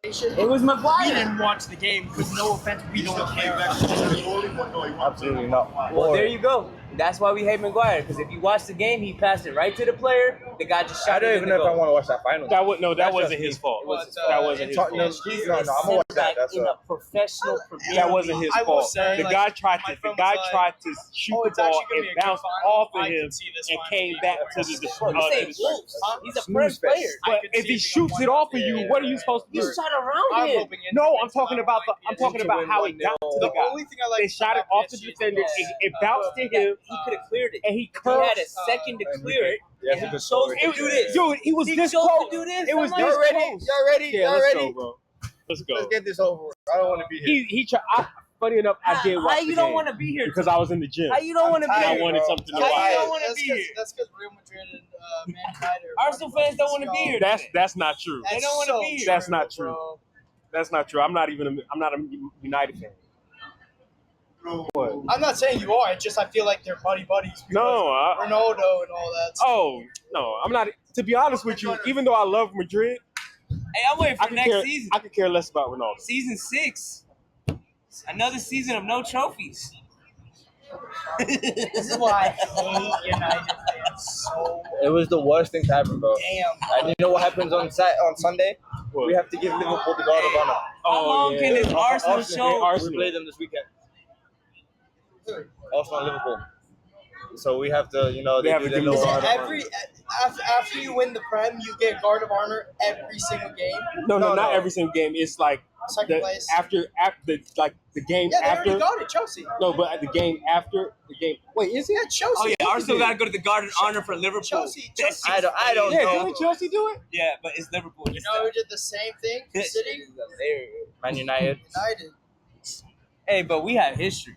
It was Maguire. We didn't watch the game because no offense, we don't care. Absolutely not. Well, there you go. That's why we hate Maguire. Because if you watch the game, he passed it right to the player. The guy just I shot don't it in even the know if I goal. want to watch that final. That wasn't his fault. That wasn't his fault. No, I'm gonna watch that. That's in a professional Premier That wasn't League. his I will fault. say, The like, guy tried my to friend was like, shoot "Oh, the it's ball actually gonna and be a good bounced final. off of I him could see this and final came being back worse." to the Bro, you say Wolves. He's a French player. But if he shoots it off of you, what are you supposed to You do? shot around I'm him. hoping it No, wins, I'm talking but about I I'm don't talking to about win how he 1-0. got to The the guy. only thing I like They shot it off the defender. It bounced to him, He could have cleared it. and he He curved. had a second to clear it. Yeah, And he he chose chose to do this. Dude, he was He this chose close. to do this. It was I'm this Y'all like, ready? close. Y'all ready? Yeah, Y'all let's ready? go, bro. Let's go. Let's get this over. I don't want to be here. He tried. Funny enough, I did watch How the you don't game want to be here? because I was in the gym. How you don't want to be tired, I here? wanted bro. something to How you watch. don't want to be here? That's because Real Madrid and Man United. Arsenal fans don't want to be here. That's not true. They don't want to be here. That's not true. That's not true. I'm not a United fan. What? I'm not saying you are. It's just I feel like they're buddies. No, Ronaldo and all that. Stuff. oh no, I'm not. To be honest with you, even though I love Madrid, Hey, I'm waiting I for could next care. season. I could care less about Ronaldo. Season 6. Another season of no trophies. This is why I hate United fans so It was the worst thing to happen, bro. damn. And you know what happens on Sunday? What? We have to give Liverpool the guard of honor. How long can this Arsenal Hey, show? We Arsenal. play them this weekend. Arsenal and Liverpool. So we have to, They have do to their give them little the guard guard of of honor. After you win the Prem, you get Guard of Honor every single game. No, No, not no. every single game. It's like Second place. after the game Yeah, they after. already got it, Chelsea. No, but at the game after the game. Wait, is it? Yeah, Chelsea. Oh yeah, Arsenal got to go to the Garden of Honor for Liverpool. Chelsea. I don't Yeah, know. didn't Chelsea do it? Yeah, but it's Liverpool. You know who did the same thing? City. Man United. United. Hey, but we have history.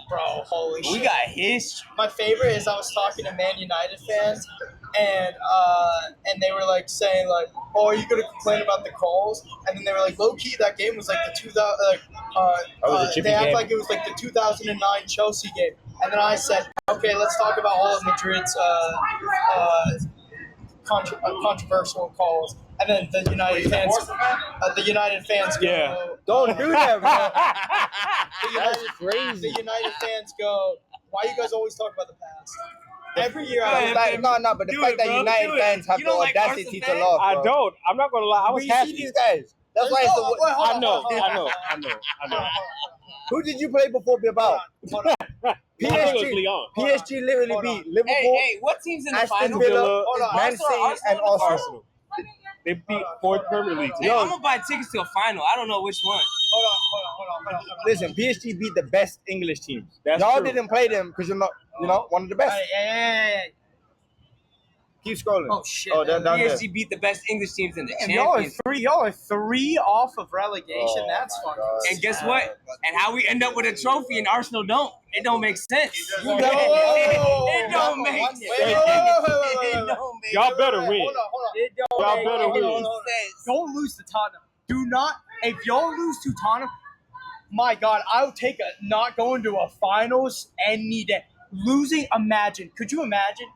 Bro, holy shit. We got history. My favorite is I was talking to Man United fans, and they were like saying like, "Oh, are you gonna complain about the calls?" And then they were like, "Low key, that game was like the 2000. was a chippy They act game. like it was like the 2009 Chelsea game." And then I said, "Okay, let's talk about all of Madrid's controversial calls." And then the United fans go, Yeah. Don't do that, bro. the That's United, crazy. the United fans go, "Why you guys always talk about the past?" Every year, Yeah, But the do fact it, that bro. United Do it. fans have You the don't like audacity to Arsenal laugh, I bro. don't. I'm not gonna lie. I was We happy. see these guys. That's why it's the. Wait, hold I on, know. hold on, I know. hold I know. I know. Who did you play before Bilbao? Hold on. I think it was PSG. Leon. PSG literally Hold on. beat Liverpool, Hey, what team's in the Aston final? Villa, Hold on. Man Arsenal, City, Arsenal, and Arsenal. Arsenal. They beat fourth Premier League Hey, team. I'm gonna buy tickets to a final. I don't know which one. Hold on. Listen, PSG beat the best English teams. That's Y'all true. didn't play them because you're not, one of the best. Hey. Keep scrolling. Oh shit. Oh, down there. PSG beat the best English teams in the Damn, y'all Champions. are three off of relegation. Oh, That's my fucking. God. And guess what? And how we end up with a trophy and Arsenal don't. It don't make sense. You It know- don't make Wait, sense. wait. It don't make Y'all better win. Hold on. It don't Y'all make better any win. sense. Don't lose to Tottenham. Do not. If y'all lose to Tottenham, my God, I would take not going to a finals any day. Could you imagine?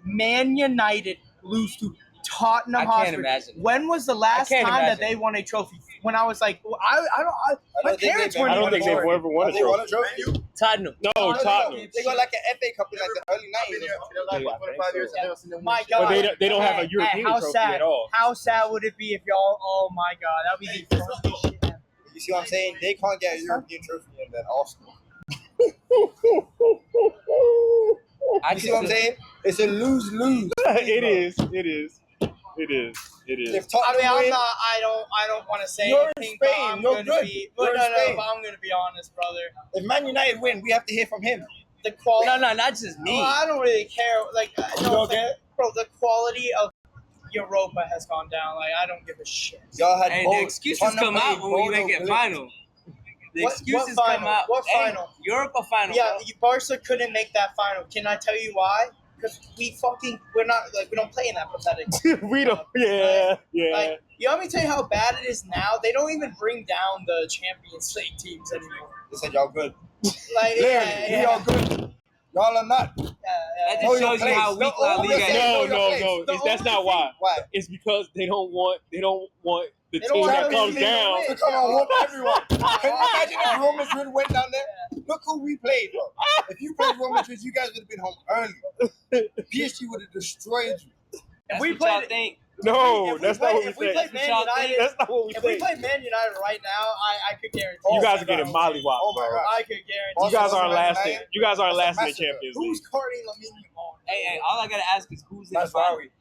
Man United lose to Tottenham I Hotspur. can't imagine. When was the last I time can't that imagine. they won a trophy? When I was like, my don't think parents they've- weren't I don't even think they've born. ever won a They won a trophy. trophy. Tottenham. No, Tottenham. They got like an FA Cup in like the early 90s. My God. But they don't have a Hey, European how trophy sad, at all. How sad would it be if y'all? Oh my God, that would be the funniest shit ever. You see what I'm saying? They can't get a European trophy and then Arsenal. I You see what I'm saying? It's a lose-lose. It is. If I Tottenham mean, win, I don't want to say You're in anything, but Spain. I'm You're gonna good. be. You're in Spain. But I'm gonna be honest, brother. if Man United win, we have to hear from him. The quality. No, not just me. Well, I don't really care. Like, You don't care? bro. The quality of Europa has gone down. Like, I don't give a shit. Y'all had Hey, both. the excuses Tottenham come out played when we Bodo make it Glimt. final. The What excuses final? come out. What Hey, final? Europa final. Yeah, bro. Barca couldn't make that final. Can I tell you why? Because we don't play in that pathetic. We don't. Yeah. Like, you want me to tell you how bad it is now? They don't even bring down the Champions League teams anymore. They said y'all good. Like, Literally, we all good. Y'all are not. That Know just your shows you how place. weak Know La your Liga place. is. Know your place. No. That's not why. Why? It's because they don't want the They don't team want that to comes win. down. To come on, whoop everyone. Can you imagine if Real Madrid went down there? Look who we played, bro. If you played Real Madrid, you guys would have been home early. PSG would have destroyed you. That's we what y'all played- think. No, If we that's play- not what if we we play say. Man Y'all think? United, That's not what we if we say. play Man United right now, I could guarantee. Oh You guys my are getting God. mollywopped, Oh my bro. God. I could guarantee. You guys aren't Man lasting. United? You guys aren't That's a lasting in massacre. Champions League. Who's guarding Lamine Yamal? Hey, all I gotta ask is who's in That's the final? Barry.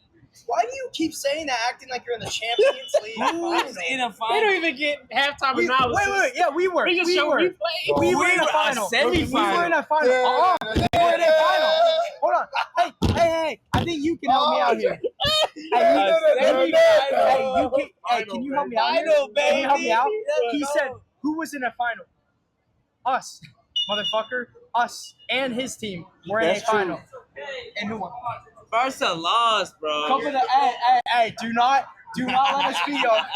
Why do you keep saying that, acting like you're in the Champions League? Who's in a They final? don't even get halftime Wait, analysis. yeah, we were. They just we show were. replay. We We were in were a a final. semifinal. We were in a final. Yeah. We were in a final. Hold on. Hey. I think you can help me out here. Can you help me out? Final, Can you help me baby. out? Let's He go. said, "Who was in a final? Us, motherfucker. Us and his team were in That's a final. true. And who won? Barca lost, bro. Cover the. Hey. Do not let us be on.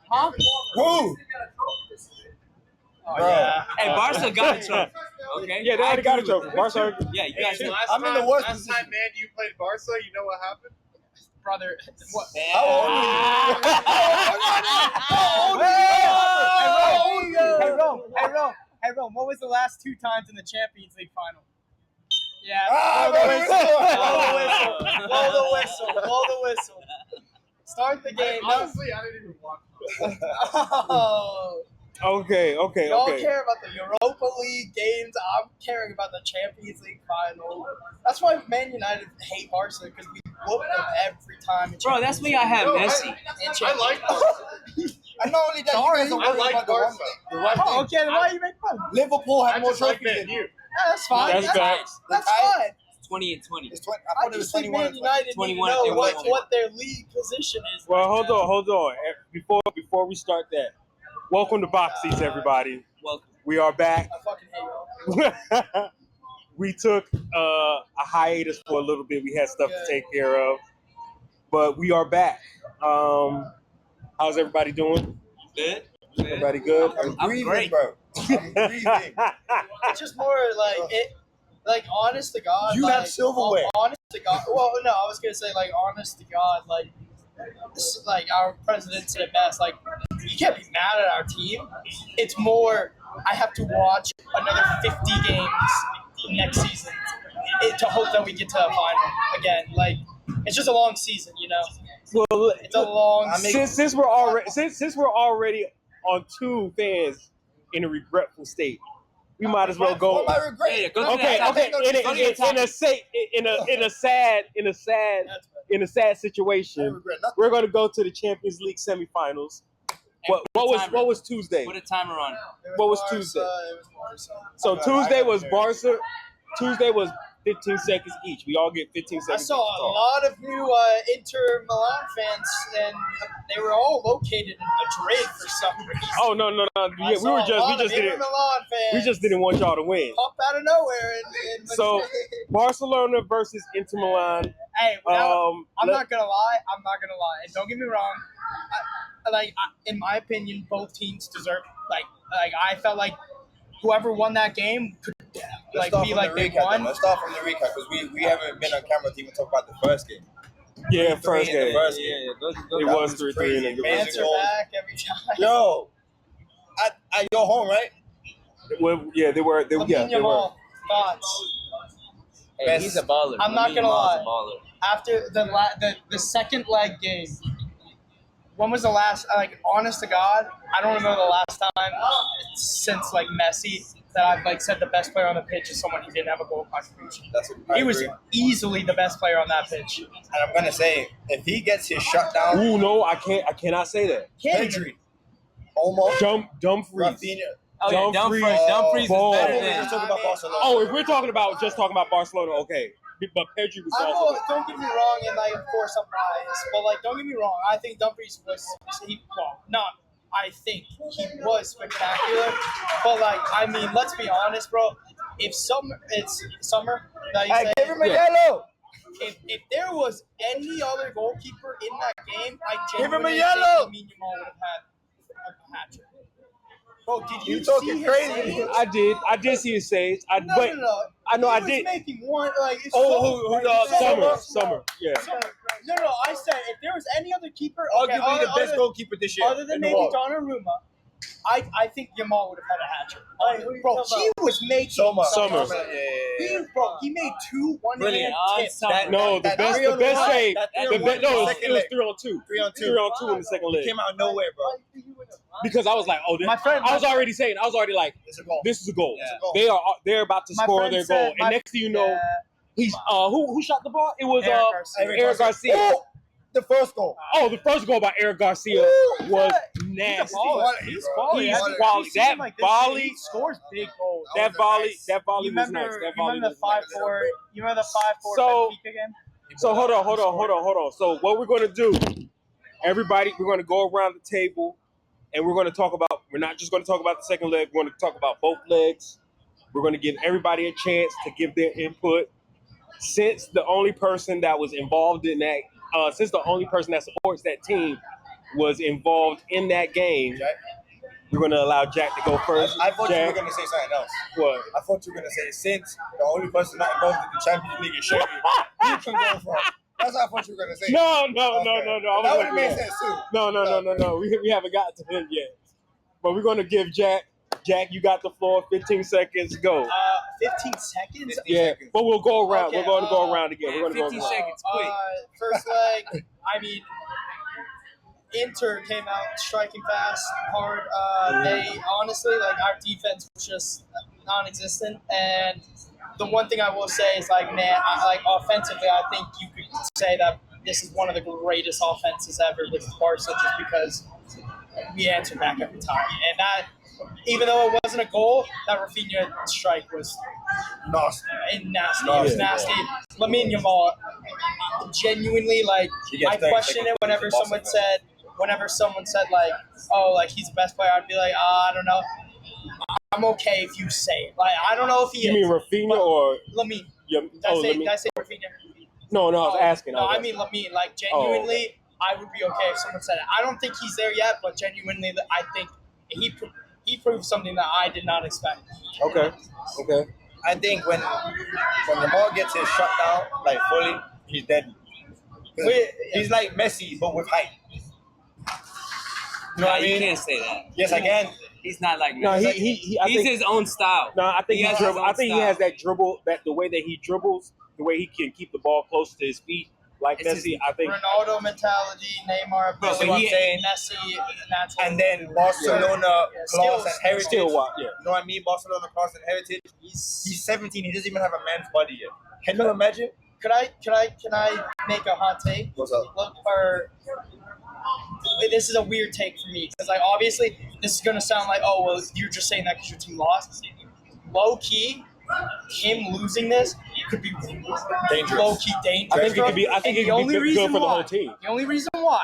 Huh? Who? Oh Bro. yeah. Hey, Barca got a trophy. Okay. Yeah, they already got a trophy. Barca. Yeah, you guys. I'm in the worst Last position. time, man, you played Barca. You know what happened? Brother, what? How old Hey, Rome, what was the last 2 times in the Champions League final? Yeah, Ah, blow the blow whistle, blow the whistle, blow the whistle. Start the game. No. Honestly, I didn't even watch. Oh, Okay. y'all care about the Europa League games. I'm caring about the Champions League final. That's why Man United hate Barca, because we whoop them every time. in Bro, that's when y'all have No, Messi. I like Barca. And not only that, Sorry. you guys are I worried like about the one Barca. thing. The one Oh, thing. okay, then why you make fun? Liverpool I had more just like trophies Man than U. you. Yeah, that's fine. That's That's, facts. that's I- fine. 20 and 20. It's 20. I I thought it was just think 21 Man and 20. United need to 21 know and what, 21. what their league position is. Well, right hold now. on. Before we start that, welcome to Box Seats, everybody. Welcome. We are back. I fucking hate y'all. We took a hiatus for a little bit. We had stuff to take care of, but we are back. How's everybody doing? Good. Everybody good? I'm I'm breathing, great. bro. I'm breathing. It's just more like honest to God. You like, have silverware. Honest to God. Well, no, I was gonna say like honest to God, like our president said it best. Like you can't be mad at our team. It's more I have to watch another 50 games next season to hope that we get to a final again. Like it's just a long season, you know. Well, It's a long. I mean- since we're already on 2 fans in a regretful state, we might as well go. What am I regretting? Yeah, go to Okay. that topic. In In a sad situation, I regret nothing. we're going to go to the Champions League semifinals. What was Tuesday? Put a timer on it. What was Barca, Tuesday? It was Barca. So Tuesday was Barca. Tuesday was 15 seconds each. We all get 15 I seconds. saw each a to talk. lot of new Inter Milan fans, and they were all located in Madrid for some reason. Oh no! I Yeah, saw a lot of Inter didn't Milan fans want y'all to win. pop out of nowhere in So Madrid. Barcelona versus Inter Milan. Hey, I'm let- not gonna lie. And don't get me wrong. In my opinion, both teams deserve. I felt like whoever won that game could Let's be like they won. Let's start from the recap because we haven't been on camera to even talk about the first game. Yeah, 3-3 first in the game. first Yeah, game. go It That was was 3-3 crazy. in the Man, Answer back every time. Yo, at your home, right? Well, yeah, they were. Lamine They were. Yamal, thoughts. Hey, he's a baller. I'm not Lamine gonna Yamal's lie. a baller. After the second leg game, when was the last? Honest to God, I don't remember the last time since Messi that I've said the best player on the pitch is someone who didn't have a goal contribution. I He was agree. easily the best player on that pitch. And I'm gonna say, if he gets his shutdown, Ooh, no, I can't. I cannot say that. Pedri, almost Dumfries. Rafinha. Oh yeah, Dumfries. Dumfries Ball. is better We're than. just talking about Barcelona. Oh, if we're talking about Barcelona, okay. But Pedri was I also. know, don't get me wrong, and of course I'm biased, but don't get me wrong. I think Dumfries was I think he was spectacular, but let's be honest, bro. If it's Summer that you Hey, say, give him a yellow. if there was any other goalkeeper in that game, I Give him a genuinely yellow. think Lamine Yamal would have had a hat trick. Bro, did you talking see crazy. his I did see his saves. No. I know He I was did. making one like. It's Summer. Yeah. No. I said if there was any other keeper, Arguably the best goalkeeper this year. other than in the maybe world. Donnarumma, I think Yamal would have had a hat trick. Bro, he was making Summer. He made two Brilliant. one-hand tips. No, the best save. It was 3-on-2. 3-on-2. 3-on-2 in the second leg. Came out of nowhere, bro. Because I was like, oh, My friend- I was already like, It's a goal. this is a goal. Yeah. They're about to My score friend their said- goal, and next thing you know, he's who shot the ball? It was Eric Garcia. Oh, the first goal. Oh, the first goal by Eric Garcia was nasty. He's quality. He's Have you quality. seen That him like this? volley- He scores big goals. That volley You was remember, nice. That you volley remember was the nice. 5-4? You remember the 5-4 So- Benfica game? So hold on. So what we're gonna do? Everybody, we're gonna go around the table, and we're gonna talk about. We're not just gonna talk about the second leg. We're gonna talk about both legs. We're gonna give everybody a chance to give their input. Since the only person that was involved in that, since the only person that supports that team was involved in that game, Jack? we're gonna allow Jack to go first. I thought you were Jack, going to say something else. what? I thought you were going to say, since the only person not involved in the Champions League is Shady, you can go for it. That's what I thought you were going to say. No. Okay. I That wasn't would have made gonna do sense, too. No. We haven't got to him yet. But we're gonna give Jack. Jack, you got the floor. 15 seconds. Go. 15 seconds? Yeah, but we'll go around. Okay, we're going to go around again. yeah, We're going to go 15 around. seconds. Quick. First leg, I mean, Inter came out striking fast, hard. They honestly, like, our defense was just non-existent. And the one thing I will say is, like, man, offensively, I think you could say that this is one of the greatest offenses ever with Barca, just because we answered back every time. And that, even though it wasn't a goal, that Rafinha strike was Nasty. nasty. It was nasty. Lamine Yamal, genuinely, like, He gets I 30 question seconds it whenever to someone said, like, oh, like, he's the best player, I'd be like, I don't know. I'm okay if you say it. Like, I don't know if he You mean is. Rafinha but or Lamine. Lamine? Did I say Rafinha? No, I was asking. No, I mean Lamine. Like, genuinely, I would be okay if someone said it. I don't think he's there yet, but genuinely, I think he proved something that I did not expect. Okay. I think when the ball gets his shut down, like, fully, he's dead. He's like Messi, but with height. You know what I You mean? can't say that. Yes, I can. He's not like me. No, I He's think. his own style. No, I think He he has dribble. his own I think he style. has that dribble. That the way that he dribbles, the way he can keep the ball close to his feet, like It's Messi. I think. Ronaldo mentality, Neymar, Bro, Messi, but he- Messi, natural. And then Barcelona class Skills. and heritage. Still what? Yeah. You know what I mean? Barcelona class and heritage. He's 17. He doesn't even have a man's body yet. Can you imagine? Can I make a hot take? What's up? Look, this is a weird take for me because, like, obviously this is gonna sound like, oh well, you're just saying that because your team lost. Low key, him losing this could be Dangerous. low key dangerous. I think it could be. I And think it the could only be reason good for the why- whole team. The only reason why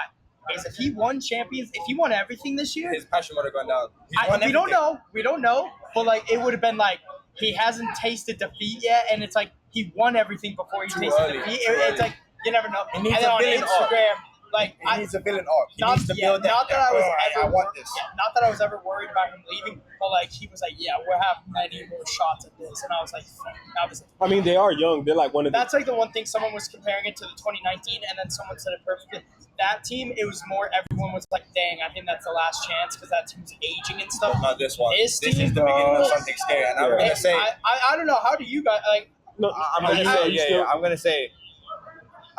is if he won everything this year. His passion would have gone down. He's won We don't everything. know. We don't know. But, like, it would have been like he hasn't tasted defeat yet, and it's like he won everything before he tasted early. defeat. Too It's early. like you never know. He And needs then a on villain arc. Instagram, like He needs a villain arc. He not, needs to yeah, build that. not that I was I ever want this. not that I was ever worried about him leaving, but like he was like, yeah, we'll have many more shots at this, and I was like, fuck, that was. I mean, they are young. They're like one of the. That's like the one thing someone was comparing it to the 2019, and then someone said it perfectly. That team, it was more everyone was like, dang, I think that's the last chance because that team's aging and stuff. Not this one. This This team, is the beginning bro. of something scary. And I'm Yeah. gonna say, I don't know. How do you guys like? No, I'm are gonna you- say, are you yeah, still- I'm gonna say,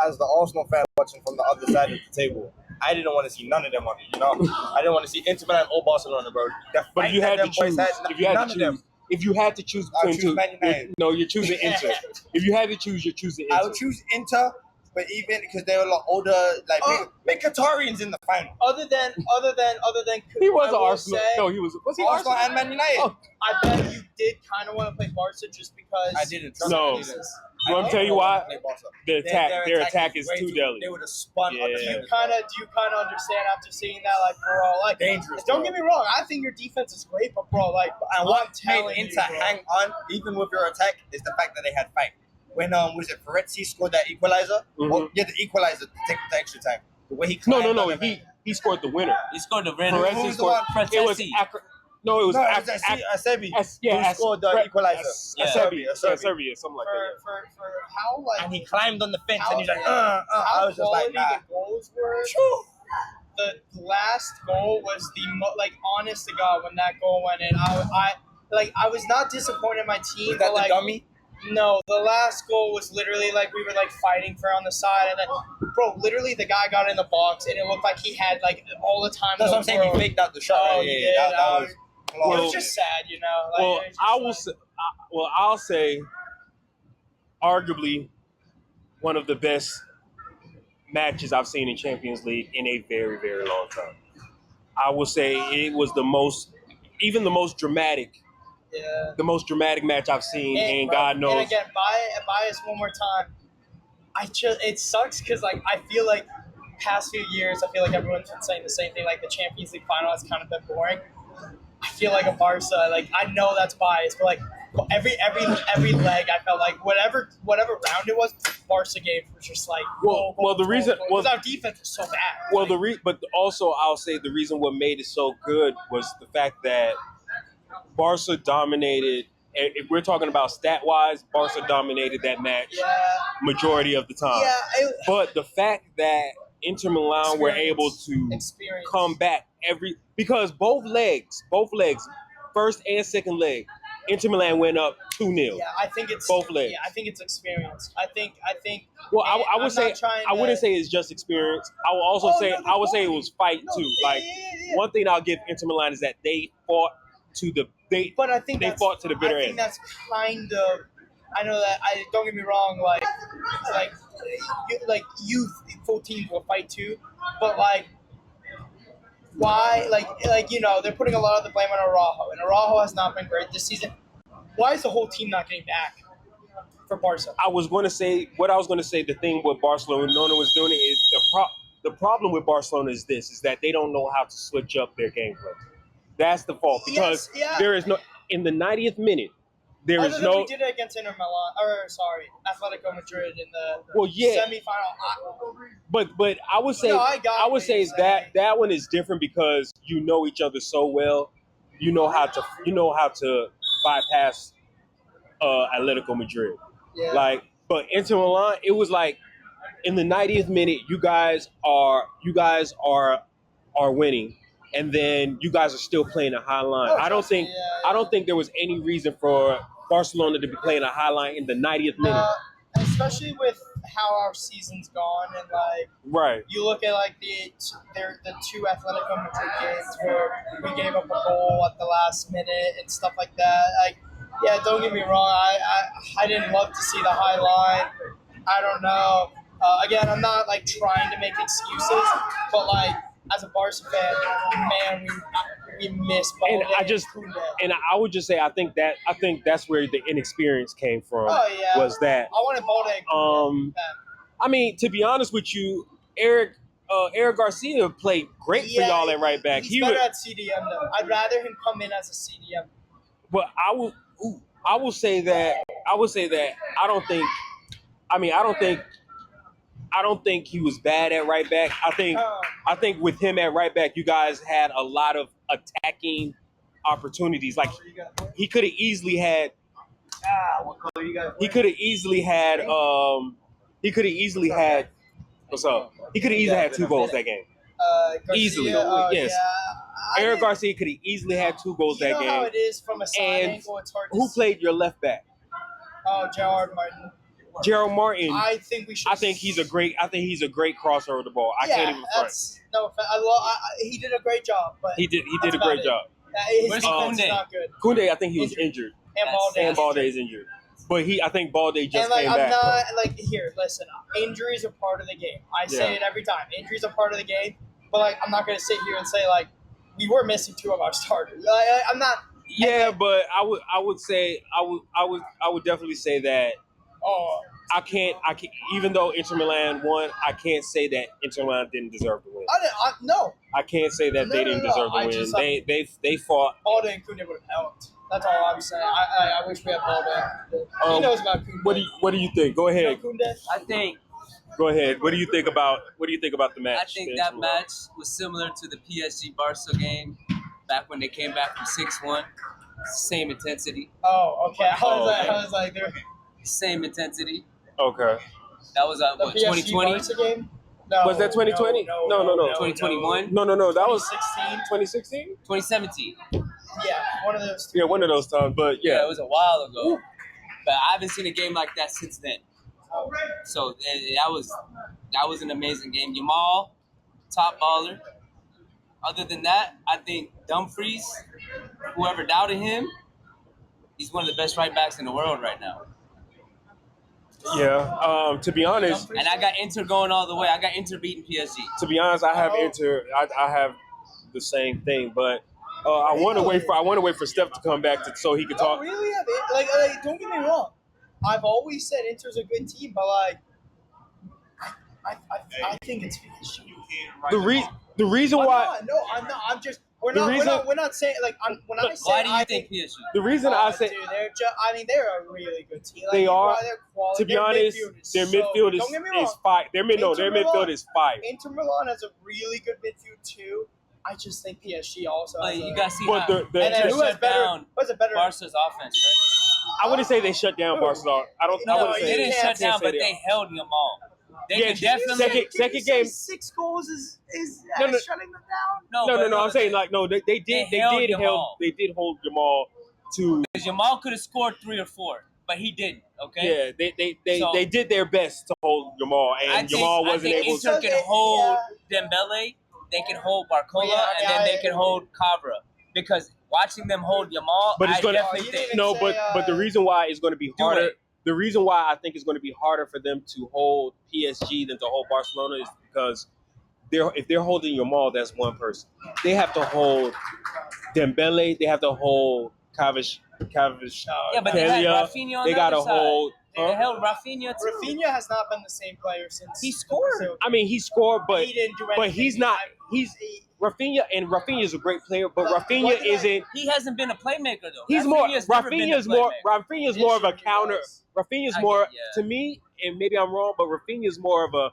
as the Arsenal fan watching from the other side of the table, I didn't want to see none of them on it. You know, I didn't want to see Inter Milan or Barcelona, bro. The But fight you that had to them boys choose. had, If you had none to of them. choose. If you had to choose I'll between choose two, Man United. no, you're choosing Inter. If you had to choose, you're choosing I Inter. would choose Inter, but even because they were a lot older, like big Qatarians in the final. Other than, He was I an will Arsenal. say, No, he was. Was he Arsenal Arsenal? and Man United. Oh. I bet you did kind of want to play Barca just because I didn't. No. Jesus. You want me to tell you why? Play Barca. Their attack is way too deadly. They would have spun on the Yeah. fence. Do you kind of understand after seeing that, like, bro, like, Dangerous, don't bro. get me wrong, I think your defense is great, but bro, like, And what made telling you, Inter bro. hang on, even with your attack, is the fact that they had fight. When was it Ferretti scored that equalizer? Mhm. Well, yeah, the equalizer to take the extra time. The way he No. climbed on the man. He scored the winner. He scored the winner. Perez Who was the scored. one? It was Francesi. No, it was No, it's Asebi who scored the equalizer. Serbia, something like that. For how like And he climbed on the fence how, and he's like, how I was just quality like, nah. the goals were. The last goal was the like honest to God when that goal went in. I was not disappointed in my team. Was that but, the like, dummy? No, the last goal was literally like we were like fighting for on the side, and then bro, literally the guy got in the box, and it looked like he had like all the time. That's in what I'm the saying. He world. faked out the shot. Oh, Right? he Yeah, did. that was. It was just sad, you know. Like, Well, it was just I'll say, arguably, one of the best matches I've seen in Champions League in a very, very long time. I will say it was the most dramatic, the most dramatic match I've seen, and God knows. And again, buy us one more time. It sucks because like I feel like past few years, I feel like everyone's been saying the same thing. Like the Champions League final has kind of been boring. I feel like a Barca. Like I know that's biased, but like every leg, I felt like whatever round it was, Barca games was just like the reason because our defense was so bad. Well, but also I'll say the reason what made it so good was the fact that Barca dominated. If we're talking about stat-wise, Barca dominated that match majority of the time. Yeah, but the fact that Inter Milan were able to come back because both legs, first and second leg, Inter Milan went up 2-0. Yeah, I think it's both legs. Yeah, I think it's experience. I think. Well, I would say I wouldn't say it's just experience. I will also say I would say it was fight too. Like one thing I'll give Inter Milan is that they fought to the But I think they fought to the bitter end. I think that's kind of. I know that. Don't get me wrong. Like youthful teams will fight too, but like. Why, like you know, they're putting a lot of the blame on Araujo, and Araujo has not been great this season. Why is the whole team not getting back for Barca? I was going to say the thing what Barcelona was doing is the problem with Barcelona is that they don't know how to switch up their gameplay. That's the fault because there is no in the 90th minute. There is no. We did it against Inter Milan, Atletico Madrid in the semifinal. But I would say that one is different because you know each other so well. You know how to bypass Atletico Madrid. Yeah. But Inter Milan, it was like in the 90th minute, you guys are winning. And then you guys are still playing a high line. I don't think there was any reason for Barcelona to be playing a high line in the 90th minute. Especially with how our season's gone, and right. You look at like the two Atletico Madrid games where we gave up a goal at the last minute and stuff like that. Like, yeah, don't get me wrong. I didn't love to see the high line. I don't know. Again, I'm not like trying to make excuses, but like. As a Barca fan, man, we miss Balde and I would just say I think that's where the inexperience came from. Oh yeah, was that I wanted Balde. I mean, to be honest with you, Eric Garcia played great for y'all at right back. He's better at CDM though. I'd rather him come in as a CDM. But I will say that I don't think he was bad at right back. I think with him at right back, you guys had a lot of attacking opportunities. Like he could have easily had. What color you guys? He could have easily had. What's up? He could have easily had 2 goals that game. Garcia, easily, yes. Yeah. Eric Garcia could have easily had 2 goals that game. You know how it is from a side angle. It's hard to who played your left back? Oh, Gerard Martin. Gerald Martin. I think we should. I think he's a great crosser of the ball. I can't even front. He did a great job, but he did a great job. His defense is not good. Koundé, I think he was injured. And Balde is injured. But I think Balde just came back. Listen, injuries are part of the game. I say it every time. Injuries are part of the game. But I'm not going to sit here and say we were missing 2 of our starters. I'm not. Yeah, but I would definitely say that. I can't. Even though Inter Milan won, I can't say that Inter Milan didn't deserve to win. No. I can't say that they didn't deserve to win. They fought. Balde and Koundé would have helped. That's all I'm saying. I wish we had Balde. He knows about Koundé. What do you think? Go ahead. I think. Go ahead. What do you think about the match? I think that match was similar to the PSG Barca game back when they came back from 6-1. Same intensity. Oh, okay. Oh, I was like, they're Same intensity. Okay. That was the what, PSG 2020? Barca game. No, Was that 2020? No. No. 2021? No. That was 2016. 2016. 2017. Yeah, one of those. Two Yeah, one of those times. But Yeah, yeah. it was a while ago. But I haven't seen a game like that since then. So that was an amazing game. Yamal, top baller. Other than that, I think Dumfries, whoever doubted him, he's one of the best right backs in the world right now. Yeah. To be honest, And I got Inter going all the way. I got Inter beating PSG. I have Inter. I have the same thing, but I want to wait for Steph to come back so he can No, talk. really? Like, don't get me wrong. I've always said Inter's a good team, but like, I think it's PSG. The reason why I'm not. I'm just. We're The not reason- saying like. When I say Why do you I think PSG? the reason I say dude, they're a really good team. Like, They are. Their quality, to be their honest, midfield their so midfield good. is Don't get me wrong. fire. Their Inter midfield Milan- is fire. Inter Milan has a really good midfield too. I just think PSG also. But Has you a, got to see But how the- and then Inter who has shut better? down What's a better? Barca's offense, right? I wouldn't say they shut down Barcelona. I don't. I No, wouldn't they say didn't can't shut say down, but they they are. held Yamal. They Yeah, can definitely. second game. 6 goals is No, no. shutting them down. No. I'm saying like no. They did held hold Jamal to. Because Yamal could have scored 3 or 4, but he didn't. Okay. Yeah, So- they did their best to hold Jamal, and Jamal wasn't able Inter to. can hold Dembele, they can hold Barcola, Yeah, and then they can hold Cabra. Because watching them hold Yamal, But it's I gonna definitely you think didn't No, say, but the reason why it's going to be Do harder. it. The reason why I think it's going to be harder for them to hold PSG than to hold Barcelona is because if they're holding Jamal, that's one person. They have to hold Dembele. They have to hold Kavish. Yeah, but they had Rafinha on They the got to other side. hold. They held Rafinha too. Rafinha has not been the same player since He scored. I mean, he scored, but he didn't do anything. but he's not. He's Rafinha, and Rafinha is a great player, but But Rafinha what did I- isn't. He hasn't been a playmaker though. He's more. never been a Rafinha's more. playmaker. Rafinha's more of a counter. Rafinha's I more get- yeah. to me, and maybe I'm wrong, but Rafinha's more of a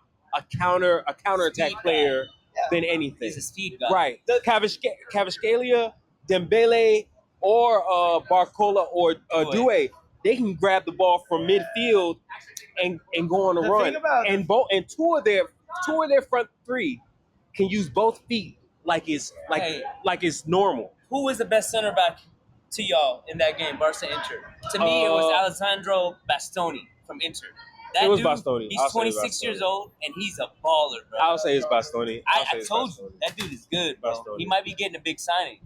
counterattack Speed guy. player Yeah. than anything. He's a speed guy. Right. Kvaratskhelia, Dembele, or Barcola or Doué, they can grab the ball from midfield and go on a The run. thing about- And two of their front three can use both feet like it's Hey. normal. Who was the best center back to y'all in that game, Barca Inter? To me, it was Alessandro Bastoni from Inter. That It was dude, Bastoni. He's I'll say 26 Bastoni. years old, and he's a baller, bro. I'll say it's Bastoni. I told you, that dude is good, bro. Bastoni. He might be getting a big signing.